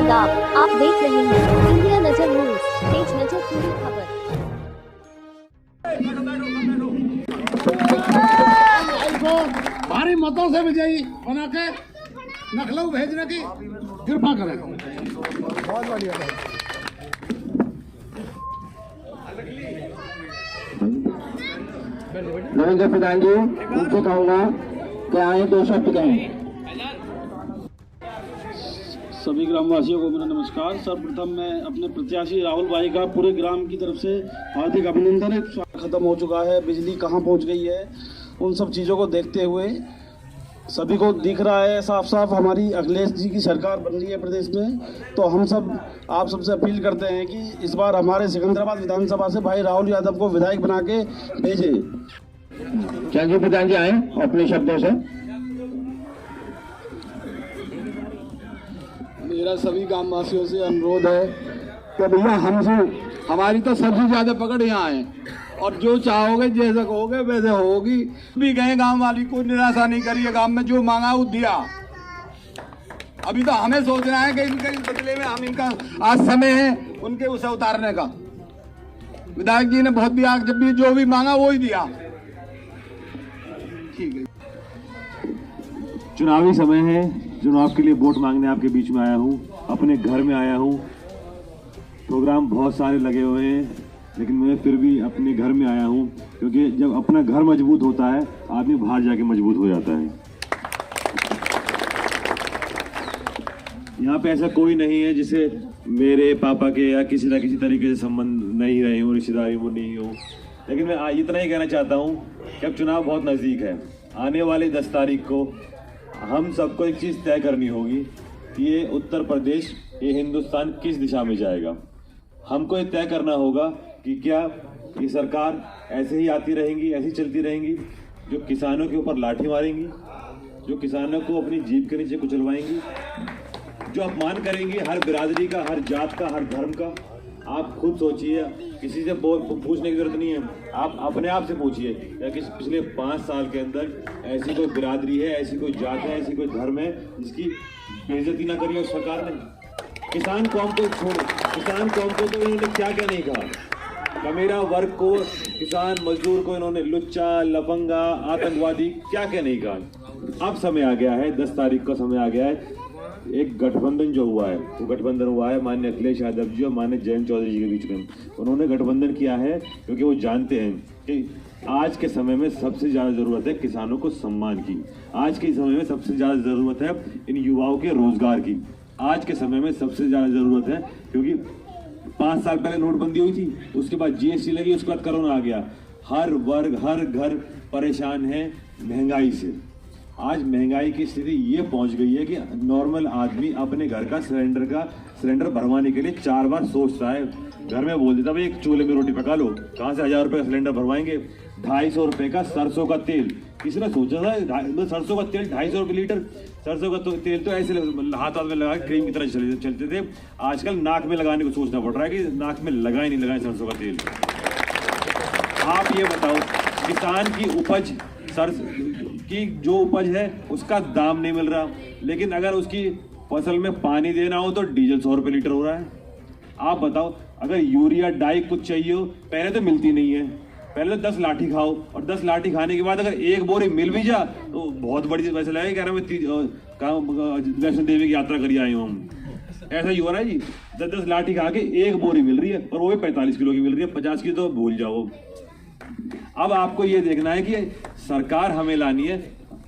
आदाब, आप देख रहे हैं इंडिया नजर न्यूज, तेज नजर पूरी खबर। भारी मतों से विजयी बना के लखनऊ भेजने की कृपा करें। बहुत बढ़िया। रविंद्र प्रधान जी, उनसे कहूँगा कि आए 2 शब्द कहें। सभी ग्रामवासियों को मेरा नमस्कार। सर्वप्रथम मैं अपने प्रत्याशी राहुल भाई का पूरे ग्राम की तरफ से हार्दिक अभिनंदन। खत्म हो चुका है, बिजली कहाँ पहुँच गई है, उन सब चीज़ों को देखते हुए सभी को दिख रहा है साफ साफ हमारी अखिलेश जी की सरकार बन रही है प्रदेश में। तो हम सब आप सबसे अपील करते हैं कि इस बार हमारे सिकंदराबाद विधानसभा से भाई राहुल यादव को विधायक बना के भेजें। चंद्र प्रधान जी आए अपने शब्दों से। मेरा सभी ग्रामवासियों से अनुरोध है कि भैया हमारी तो सबसे ज्यादा पकड़ यहाँ है, और जो चाहोगे जैसे कहोगे वैसे होगी। भी गए गांव वाली को निराशा नहीं करिए, गांव में जो मांगा वो दिया। अभी तो हमें सोचना है कि इनके बदले में हम इनका आज समय है उनके उसे उतारने का। विधायक जी ने बहुत दिया, जब भी जो भी मांगा वो ही दिया। ठीक है, चुनावी समय है, चुनाव के लिए वोट मांगने आपके बीच में आया हूँ, अपने घर में आया हूँ। प्रोग्राम बहुत सारे लगे हुए हैं, लेकिन मैं फिर भी अपने घर में आया हूँ, क्योंकि जब अपना घर मजबूत होता है आदमी बाहर जाके मजबूत हो जाता है। यहाँ पे ऐसा कोई नहीं है जिसे मेरे पापा के या किसी न किसी तरीके से संबंध नहीं रहे हो, रिश्तेदारी वो नहीं हो। लेकिन मैं इतना ही कहना चाहता हूँ कि अब चुनाव बहुत नज़दीक है। आने वाली 10 तारीख को हम सबको एक चीज़ तय करनी होगी कि ये उत्तर प्रदेश, ये हिंदुस्तान किस दिशा में जाएगा। हमको ये तय करना होगा कि क्या ये सरकार ऐसे ही आती रहेंगी, ऐसी चलती रहेंगी, जो किसानों के ऊपर लाठी मारेंगी, जो किसानों को अपनी जीभ के नीचे कुचलवाएंगी, जो अपमान करेंगी हर बिरादरी का, हर जात का, हर धर्म का। आप खुद सोचिए, किसी से पूछने की जरूरत नहीं है, आप अपने आप से पूछिए कि पिछले 5 साल के अंदर ऐसी कोई बिरादरी है, ऐसी कोई जात है, ऐसी कोई धर्म है जिसकी बेइज्जती ना करी उस सरकार ने। किसान कौम को छोड़ो, किसान कौम को तो इन्होंने क्या क्या नहीं कहा। कमेरा वर्ग को, किसान मजदूर को इन्होंने लुच्चा, लफंगा, आतंकवादी क्या क्या नहीं कहा। अब समय आ गया है, 10 तारीख का समय आ गया है। एक गठबंधन जो हुआ है, वो गठबंधन हुआ है माननीय अखिलेश यादव जी और माननीय जयंत चौधरी जी के बीच में। उन्होंने गठबंधन किया है क्योंकि वो जानते हैं कि आज के समय में सबसे ज़्यादा ज़रूरत है किसानों को सम्मान की। आज के समय में सबसे ज़्यादा ज़रूरत है इन युवाओं के रोजगार की। आज के समय में सबसे ज़्यादा ज़रूरत है, क्योंकि 5 साल पहले नोटबंदी हुई थी, उसके बाद GST लगी, उसके बाद कोरोना आ गया। हर वर्ग, हर घर परेशान है महंगाई से। आज महंगाई की स्थिति ये पहुंच गई है कि नॉर्मल आदमी अपने घर का सिलेंडर भरवाने के लिए 4 बार सोचता है। घर में बोल देता भाई एक चूल्हे में रोटी पका लो, कहाँ से 1000 रुपये का सिलेंडर भरवाएंगे। 250 रुपये का सरसों का तेल, किसी ने सोचा था सरसों का तेल 250 रुपये लीटर। सरसों का तेल तो ऐसे हाथ में लगा क्रीम की तरह चलते थे। आजकल नाक में लगाने को सोचना पड़ रहा है कि नाक में लगाए नहीं लगाए सरसों का तेल। आप ये बताओ, किसान की उपज की जो उपज है उसका दाम नहीं मिल रहा, लेकिन अगर उसकी फसल में पानी देना हो तो डीजल 100 रुपये लीटर हो रहा है। आप बताओ, अगर यूरिया डाई कुछ चाहिए हो, पहले तो मिलती नहीं है, पहले तो 10 लाठी खाओ, और 10 लाठी खाने के बाद अगर 1 बोरी मिल भी जा तो बहुत बड़ी चीज। वैसे लगेगा कह रहा मैं वैष्णो देवी की यात्रा करी आए हूँ हम, ऐसा ही हो रहा है जी। 10 लाठी खा के 1 बोरी मिल रही है, और वो भी 45 किलो की मिल रही है, 50 की तो भूल जाओ। अब आपको ये देखना है कि सरकार हमें लानी है,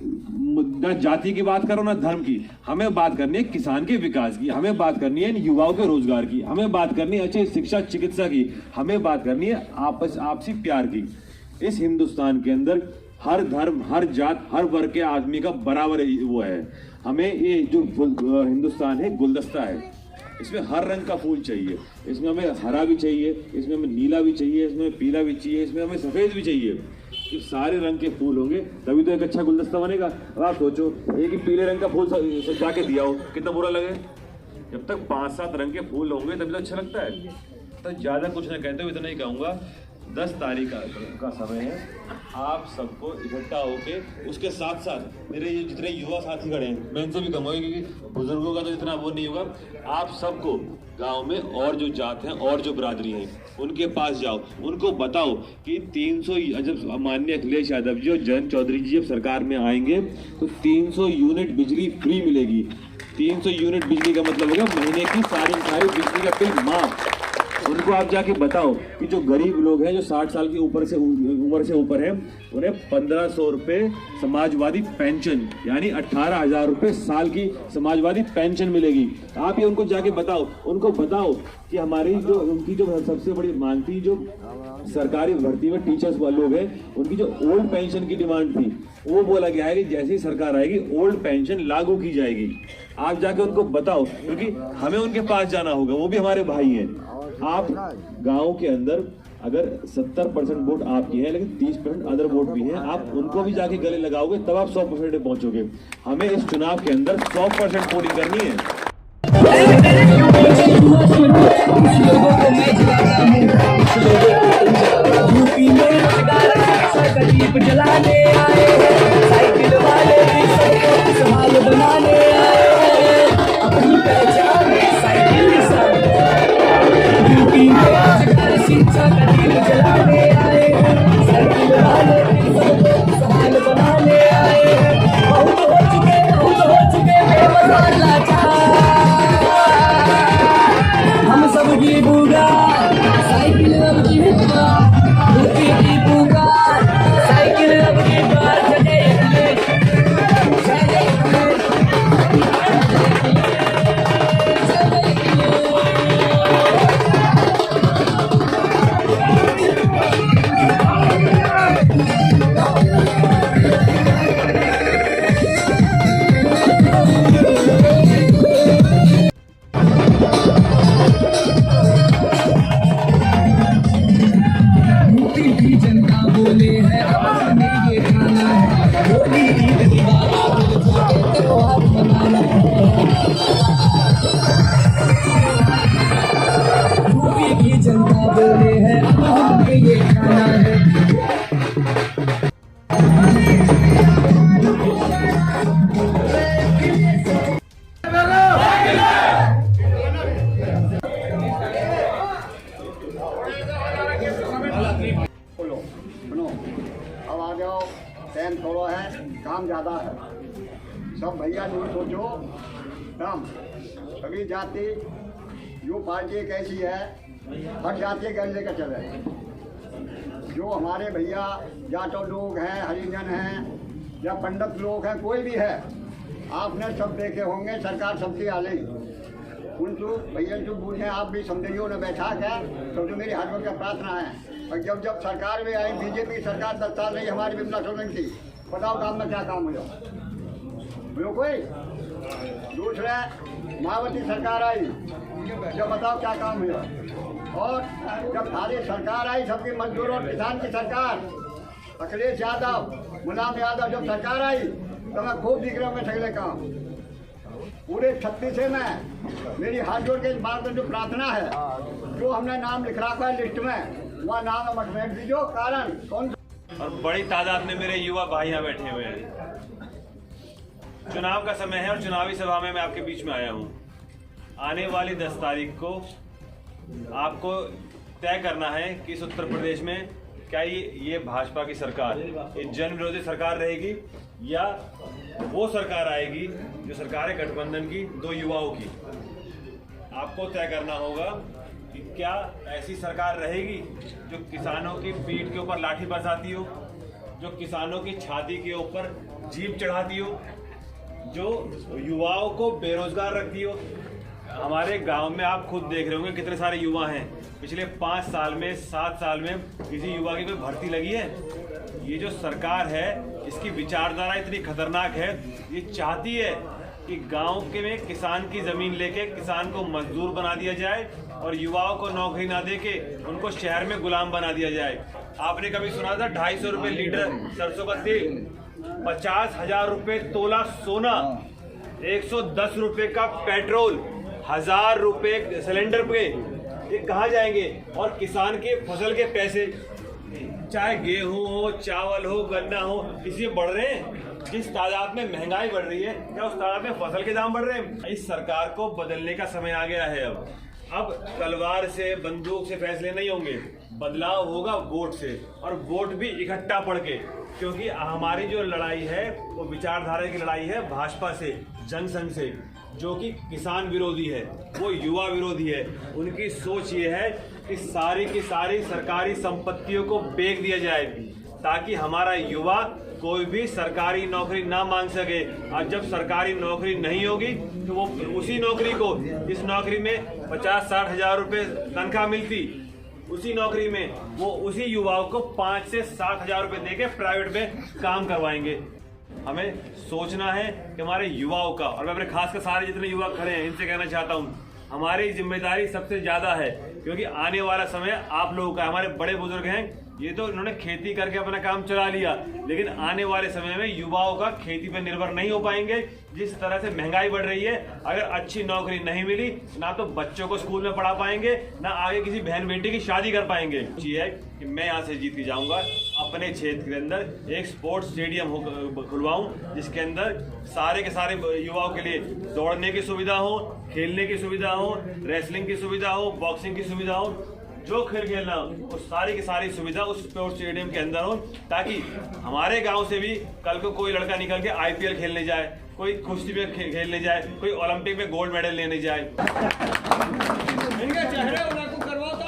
न जाति की बात करो ना धर्म की, हमें बात करनी है किसान के विकास की, हमें बात करनी है इन युवाओं के रोजगार की, हमें बात करनी है अच्छी शिक्षा चिकित्सा की, हमें बात करनी है आपसी प्यार की। इस हिंदुस्तान के अंदर हर धर्म, हर जात, हर वर्ग के आदमी का बराबर वो है। हमें ये जो हिंदुस्तान है गुलदस्ता है, इसमें हर रंग का फूल चाहिए। इसमें हमें हरा भी चाहिए, इसमें हमें नीला भी चाहिए, इसमें पीला भी चाहिए, इसमें हमें सफ़ेद भी चाहिए। कि सारे रंग के फूल होंगे तभी तो एक अच्छा गुलदस्ता बनेगा। अब आप सोचो, एक ही पीले रंग का फूल सजा के दिया हो, कितना बुरा लगे। जब तक 5-7 रंग के फूल होंगे तभी तो अच्छा लगता है। तो ज़्यादा कुछ ना कहते हुए इतना ही कहूँगा 10 तारीख का समय है। आप सबको इकट्ठा होके, उसके साथ साथ मेरे ये जितने युवा साथी खड़े हैं, मैं इनसे भी कहूँगा, क्योंकि बुजुर्गों का तो इतना वो नहीं होगा, आप सबको गांव में और जो जात हैं और जो बिरादरी हैं उनके पास जाओ, उनको बताओ कि 300, जब माननीय अखिलेश यादव जी और जयंत चौधरी जी जब सरकार में आएंगे तो 300 यूनिट बिजली फ्री मिलेगी। 300 यूनिट बिजली का मतलब होगा महीने की सारी बिजली का बिल माफ। उनको आप जाके बताओ कि जो गरीब लोग हैं, जो 60 साल की उम्र से ऊपर हैं, उन्हें 1500 रुपये समाजवादी पेंशन, यानी 18,000 रुपये साल की समाजवादी पेंशन मिलेगी। आप ये उनको जाके बताओ, उनको बताओ कि हमारी जो उनकी जो सबसे बड़ी मांग थी, जो सरकारी भर्ती में टीचर्स वाले लोग हैं, उनकी जो ओल्ड पेंशन की डिमांड थी, वो बोला गया है कि जैसी सरकार आएगी ओल्ड पेंशन लागू की जाएगी। आप जाके उनको बताओ, क्योंकि हमें उनके पास जाना होगा, वो भी हमारे भाई हैं। आप गांव के अंदर अगर 70% वोट आपकी है, लेकिन 30% अदर वोट भी हैं, आप उनको भी जाके गले लगाओगे, तब आप 100% पे पहुंचोगे। हमें इस चुनाव के अंदर 100% वोटिंग करनी है। जलाने आए साइकिल वाले संभाल बनाने आए अपनी पहचान साइकिल यूपी में शिक्षा का दीप जलाने आए साइकिल वाले संभाल बनाने आए। बहुत हो चुके बेमजार लाचार, हम सब की बुगा साइकिल अब की यूपी की बुगा साइकिल अब की बार थोड़ा है, काम ज़्यादा है। सब भैया नहीं सोचो, काम सभी जाति जो पार्टी एक ऐसी है, हर जाति का लेकर चले। जो हमारे भैया जाटो लोग हैं, हरिजन हैं या पंडित लोग हैं, कोई भी है, आपने सब देखे होंगे, सरकार सबकी आ गई। उनको भैया जो बूझे आप भी समझिए, उन्हें बैठा कर तो जो मेरी हाथों का प्रार्थना है। और जब सरकार में आई बीजेपी सरकार 10 साल रही हमारी विमला सोलन की, बताओ काम में क्या काम हुआ? कोई दूसरा मायावती सरकार आई, जब बताओ क्या काम हुआ? और जब सारी सरकार आई, सबकी मजदूर और किसान की सरकार, अखिलेश यादव, मुलायम यादव जब सरकार आई तो मैं खूब दिख रहा हूँ मैं सगले काम पूरे 36 में। मेरी हाथ जोड़ के इस बात में जो प्रार्थना है, जो हमने नाम लिख रखा है लिस्ट में, वह नाम मत भेज दीजिए। कारण कौन? और बड़ी तादाद में मेरे युवा भाई यहाँ बैठे हुए हैं। चुनाव का समय है और चुनावी सभा में मैं आपके बीच में आया हूँ। आने वाली 10 तारीख को आपको तय करना है कि इस उत्तर प्रदेश में क्या ये भाजपा की सरकार, ये जन विरोधी सरकार रहेगी या वो सरकार आएगी जो सरकार है गठबंधन की, 2 युवाओं की। आपको तय करना होगा कि क्या ऐसी सरकार रहेगी जो किसानों की पीठ के ऊपर लाठी बरसाती हो, जो किसानों की छाती के ऊपर जीप चढ़ाती हो, जो युवाओं को बेरोजगार रखती हो। हमारे गांव में आप खुद देख रहे होंगे कितने सारे युवा हैं। पिछले 5 साल में 7 साल में किसी युवा की कोई भर्ती लगी है? ये जो सरकार है इसकी विचारधारा इतनी खतरनाक है, ये चाहती है कि गांव के में किसान की जमीन लेके किसान को मजदूर बना दिया जाए और युवाओं को नौकरी ना देके उनको शहर में गुलाम बना दिया जाए। आपने कभी सुना था 250 रुपये लीटर सरसों का तेल, 50,000 रुपये तोला सोना, 110 रुपये का पेट्रोल, 1000 रुपये सिलेंडर पे, ये कहाँ जाएंगे? और किसान के फसल के पैसे चाहे गेहूं हो, चावल हो, गन्ना हो, इसमें बढ़ रहे हैं। जिस तादाद में महंगाई बढ़ रही है, क्या उस तादाद में फसल के दाम बढ़ रहे हैं? इस सरकार को बदलने का समय आ गया है। अब तलवार से, बंदूक से फैसले नहीं होंगे, बदलाव होगा वोट से, और वोट भी इकट्ठा पढ़ के। क्योंकि हमारी जो लड़ाई है वो विचारधारा की लड़ाई है भाजपा से, जनसंघ से, जो कि किसान विरोधी है, वो युवा विरोधी है। उनकी सोच ये है कि सारी की सारी सरकारी संपत्तियों को बेच दिया जाए, ताकि हमारा युवा कोई भी सरकारी नौकरी ना मांग सके। और जब सरकारी नौकरी नहीं होगी तो वो उसी नौकरी को, जिस नौकरी में 50-60 हजार रुपये तनख्वाह मिलती, उसी नौकरी में वो उसी युवाओं को 5 से 7 हजार रुपये देके प्राइवेट में काम करवाएंगे। हमें सोचना है कि हमारे युवाओं का, और मैं अपने खासकर सारे जितने युवा खड़े हैं इनसे कहना चाहता हूँ, हमारी जिम्मेदारी सबसे ज्यादा है। क्योंकि आने वाला समय आप लोगों का, हमारे बड़े बुजुर्ग हैं, ये तो इन्होंने खेती करके अपना काम चला लिया, लेकिन आने वाले समय में युवाओं का खेती पर निर्भर नहीं हो पाएंगे। जिस तरह से महंगाई बढ़ रही है, अगर अच्छी नौकरी नहीं मिली, ना तो बच्चों को स्कूल में पढ़ा पाएंगे, ना आगे किसी बहन बेटी की शादी कर पाएंगे। ये है कि मैं यहाँ से जीत के जाऊंगा, अपने क्षेत्र के अंदर एक स्पोर्ट्स स्टेडियम खुलवाऊं, जिसके अंदर सारे के सारे युवाओं के लिए दौड़ने की सुविधा हो, खेलने की सुविधा हो, रेसलिंग की सुविधा हो, बॉक्सिंग की सुविधा हो, जो खेल खेलना हो वो सारी की सारी सुविधा उस स्पोर्ट्स स्टेडियम के अंदर हो, ताकि हमारे गांव से भी कल को कोई लड़का निकल के IPL खेलने जाए, कोई कुश्ती में खेलने जाए, कोई ओलंपिक में गोल्ड मेडल लेने जाए। इनके चेहरे को करवा दो,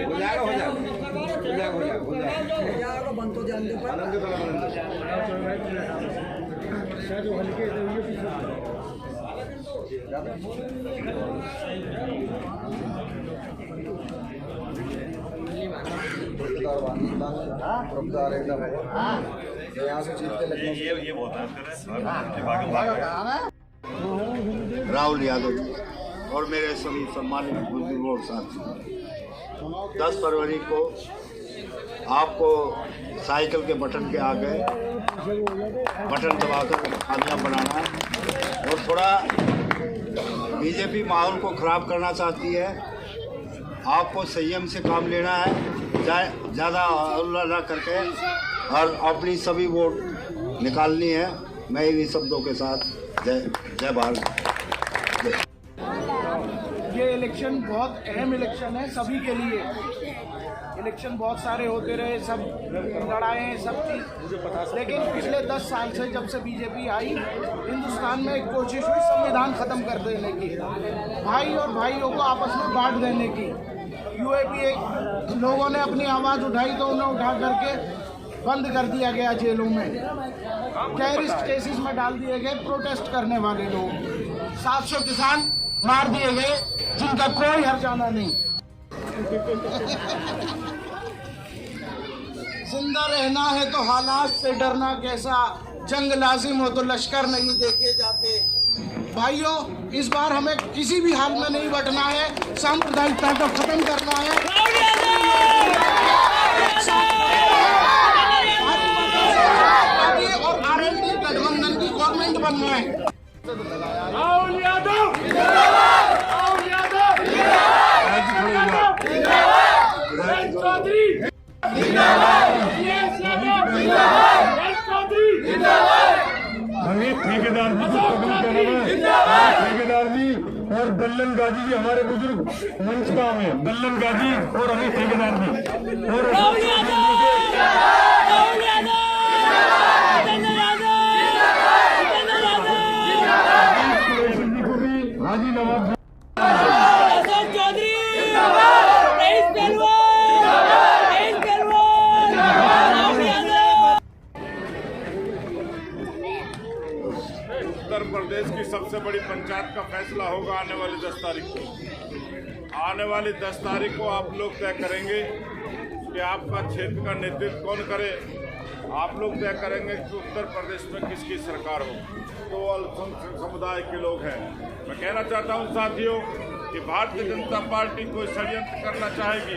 हो जाएगा बंद तो जान ये बहुत राहुल यादव जी और मेरे सभी सम्मानित बुजुर्गों और साथी, 10 फरवरी को आपको साइकिल के बटन के आगे बटन दबाकर कामयाब बनाना है। और थोड़ा बीजेपी माहौल को ख़राब करना चाहती है, आपको संयम से काम लेना है, ज़्यादा हल्ला ना करके, और अपनी सभी वोट निकालनी है। मैं इन्हीं शब्दों के साथ जय भारत। ये इलेक्शन बहुत अहम इलेक्शन है सभी के लिए। इलेक्शन बहुत सारे होते रहे, सब लड़ाए हैं, सब चीज़, लेकिन पिछले 10 साल से जब से बीजेपी आई, हिंदुस्तान में एक कोशिश हुई संविधान ख़त्म कर देने की, भाई और भाइयों को आपस में बांट देने की। UAP लोगों ने अपनी आवाज़ उठाई तो उन्हें उठा करके बंद कर दिया गया जेलों में, टेररिस्ट केसेस में डाल दिए गए प्रोटेस्ट करने वाले लोग। 700 किसान मार दिए गए जिनका कोई हर्जाना नहीं। जिंदा रहना है तो हालात से डरना कैसा, जंग लाजिम हो तो लश्कर नहीं देखे जाते। भाइयों, इस बार हमें किसी भी हाल में नहीं बटना है, सांप्रदायिकता को खत्म करना है और RLD गठबंधन की गवर्नमेंट बनना है। राहुल यादव, राहुल यादव, चौधरी, हमें ठेकेदार जी और दल्लन गाजी जी हमारे बुजुर्ग मंच का हमें दल्लन गाजी और हमें ठेकेदार जी और हाजी नवाब उत्तर प्रदेश की सबसे बड़ी पंचायत का फैसला होगा आने वाली 10 तारीख को। आने वाली 10 तारीख को आप लोग तय करेंगे कि आपका क्षेत्र का नेतृत्व कौन करे। आप लोग तय करेंगे कि उत्तर प्रदेश में किसकी सरकार हो। तो अल्पसंख्यक समुदाय के लोग हैं। मैं कहना चाहता हूं साथियों कि भारतीय जनता पार्टी कोई षड्यंत्र करना चाहेगी,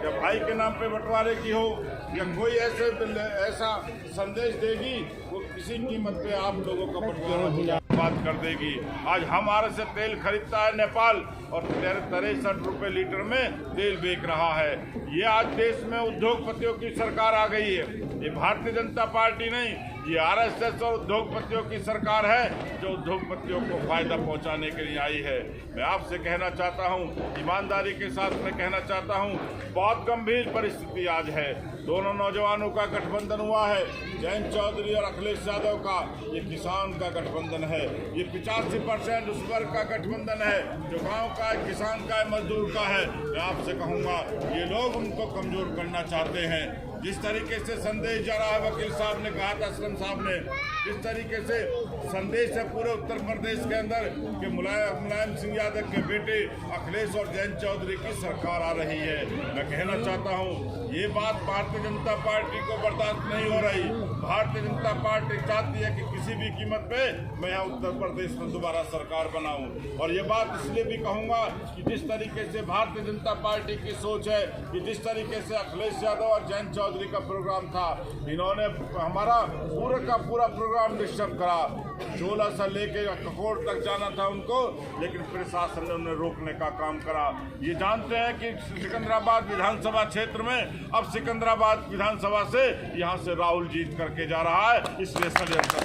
या भाई के नाम पे बंटवारे की हो, या कोई ऐसा संदेश देगी, वो किसी कीमत पे आप लोगों का बंटवारा हो जाए। बर्बाद कर देगी। आज हमारे से तेल खरीदता है नेपाल और 63 रुपये लीटर में तेल बेच रहा है। ये आज देश में उद्योगपतियों की सरकार आ गई है। ये भारतीय जनता पार्टी नहीं, ये आरएसएस और उद्योगपतियों की सरकार है जो उद्योगपतियों को फायदा पहुंचाने के लिए आई है। मैं आपसे कहना चाहता हूं, ईमानदारी के साथ मैं कहना चाहता हूं, बहुत गंभीर परिस्थिति आज है। दोनों नौजवानों का गठबंधन हुआ है, जयंत चौधरी और अखिलेश यादव का। ये किसान का गठबंधन है, ये 85% उस वर्ग का गठबंधन है जो गाँव का है, किसान का है, मजदूर का है। मैं आपसे कहूँगा ये लोग उनको कमजोर करना चाहते हैं। जिस तरीके से संदेश जा रहा है, वकील साहब ने कहा था, असलम साहब ने, जिस तरीके से संदेश है पूरे उत्तर प्रदेश के अंदर कि मुलायम सिंह यादव के बेटे अखिलेश और जयंत चौधरी की सरकार आ रही है। मैं कहना चाहता हूँ ये बात भारतीय जनता पार्टी को बर्दाश्त नहीं हो रही। भारतीय जनता पार्टी चाहती है कि किसी भी कीमत पे मैं यहाँ उत्तर प्रदेश में दोबारा सरकार बनाऊं। और ये बात इसलिए भी कहूँगा कि जिस तरीके से भारतीय जनता पार्टी की सोच है कि जिस तरीके से अखिलेश यादव और जयंत चौधरी का प्रोग्राम था, इन्होंने हमारा पूरा का पूरा प्रोग्राम डिस्टर्ब करा। 16 से लेके ककोड़ तक जाना था उनको, लेकिन प्रशासन ने उन्हें रोकने का काम करा। ये जानते हैं कि सिकंदराबाद विधानसभा क्षेत्र में अब सिकंदराबाद विधानसभा से यहाँ से राहुल जीत करके जा रहा है, इसलिए षड्यंत्र।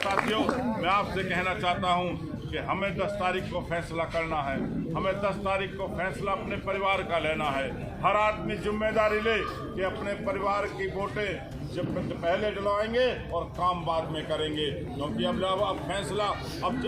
साथियों, मैं आपसे कहना चाहता हूँ कि हमें 10 तारीख को फैसला करना है। हमें 10 तारीख को फैसला अपने परिवार का लेना है। हर आदमी जिम्मेदारी ले कि अपने परिवार की वोटें जब पहले डलवाएंगे और काम बाद में करेंगे, क्योंकि अब फैसला, अब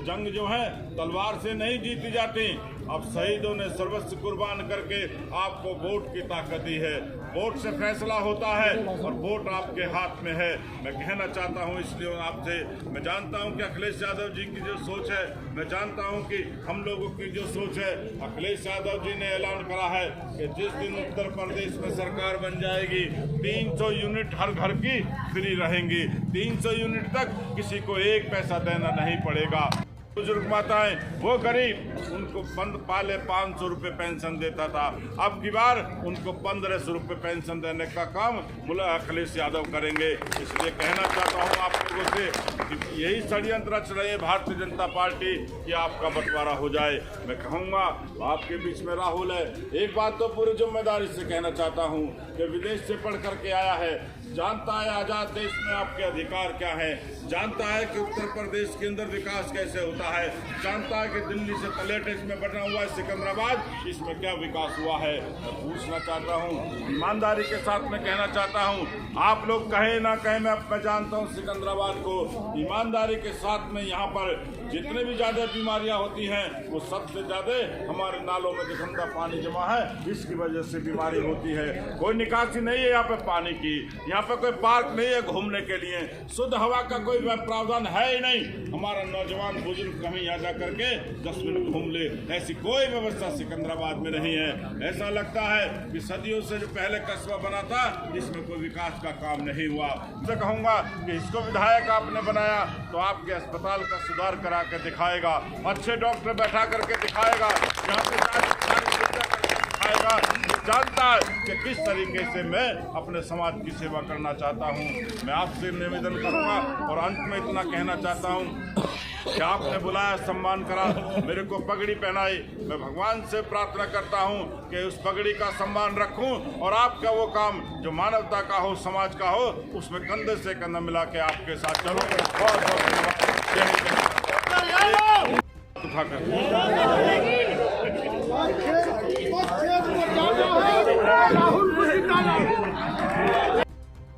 जंग जो है तलवार से नहीं जीती जाती। अब शहीदों ने सर्वस्व कुर्बान करके आपको वोट की ताकत दी है। वोट से फैसला होता है और वोट आपके हाथ में है। मैं कहना चाहता हूं, इसलिए आपसे, मैं जानता हूं कि अखिलेश यादव जी की जो सोच है, मैं जानता हूं कि हम लोगों की जो सोच है, अखिलेश यादव जी ने ऐलान करा है कि जिस दिन उत्तर प्रदेश में सरकार बन जाएगी 300 यूनिट हर घर की फ्री रहेंगी। 300 यूनिट तक किसी को 1 पैसा देना नहीं पड़ेगा। बुजुर्ग माताएं, वो गरीब, उनको पहले 500 रुपये पेंशन देता था, अब की बार उनको 1500 रुपये पेंशन देने का काम अखिलेश यादव करेंगे। इसलिए कहना चाहता हूं आप लोगों से कि यही षड्यंत्र रच रही है भारतीय जनता पार्टी कि आपका बंटवारा हो जाए। मैं कहूँगा आपके बीच में राहुल है, एक बात तो पूरी जिम्मेदारी से कहना चाहता हूँ कि विदेश से पढ़ करके आया है, जानता है आज़ाद देश में आपके अधिकार क्या है, जानता है कि उत्तर प्रदेश के अंदर विकास कैसे होता है, जानता है कि दिल्ली से लेटेस्ट में बना हुआ है सिकंदराबाद, इसमें क्या विकास हुआ है। मैं पूछना चाहता हूँ, ईमानदारी के साथ मैं कहना चाहता हूँ, आप लोग कहें ना कहें, मैं जानता हूँ सिकंदराबाद को ईमानदारी के साथ में यहाँ पर जितने भी ज़्यादा बीमारियाँ होती हैं वो सबसे ज़्यादा हमारे नालों में जो गंदा पानी जमा है इसकी वजह से बीमारी होती है। कोई निकासी नहीं है यहाँ पे पानी की, यहाँ पे कोई पार्क नहीं है घूमने के लिए, शुद्ध हवा का कोई प्रावधान है ही नहीं। हमारा नौजवान बुजुर्ग कहीं यहाँ जा करके 10 मिनट घूम ले, ऐसी कोई व्यवस्था सिकंदराबाद में नहीं है। ऐसा लगता है कि सदियों से जो पहले कस्बा बना था इसमें कोई विकास का काम नहीं हुआ। मैं कहूँगा कि इसको विधायक आपने बनाया तो आपके अस्पताल का सुधार करा के दिखाएगा, अच्छे डॉक्टर बैठा करके दिखाएगा, यहाँ पे दिखाएगा, जानता है कि किस तरीके से मैं अपने समाज की सेवा करना चाहता हूँ। मैं आपसे निवेदन करूँगा और अंत में इतना कहना चाहता हूँ कि आपने बुलाया, सम्मान करा, मेरे को पगड़ी पहनाई, मैं भगवान से प्रार्थना करता हूँ कि उस पगड़ी का सम्मान रखूँ और आपका वो काम जो मानवता का हो, समाज का हो, उसमें कंधे से कंधा मिला के आपके साथ चलो। बहुत राहुल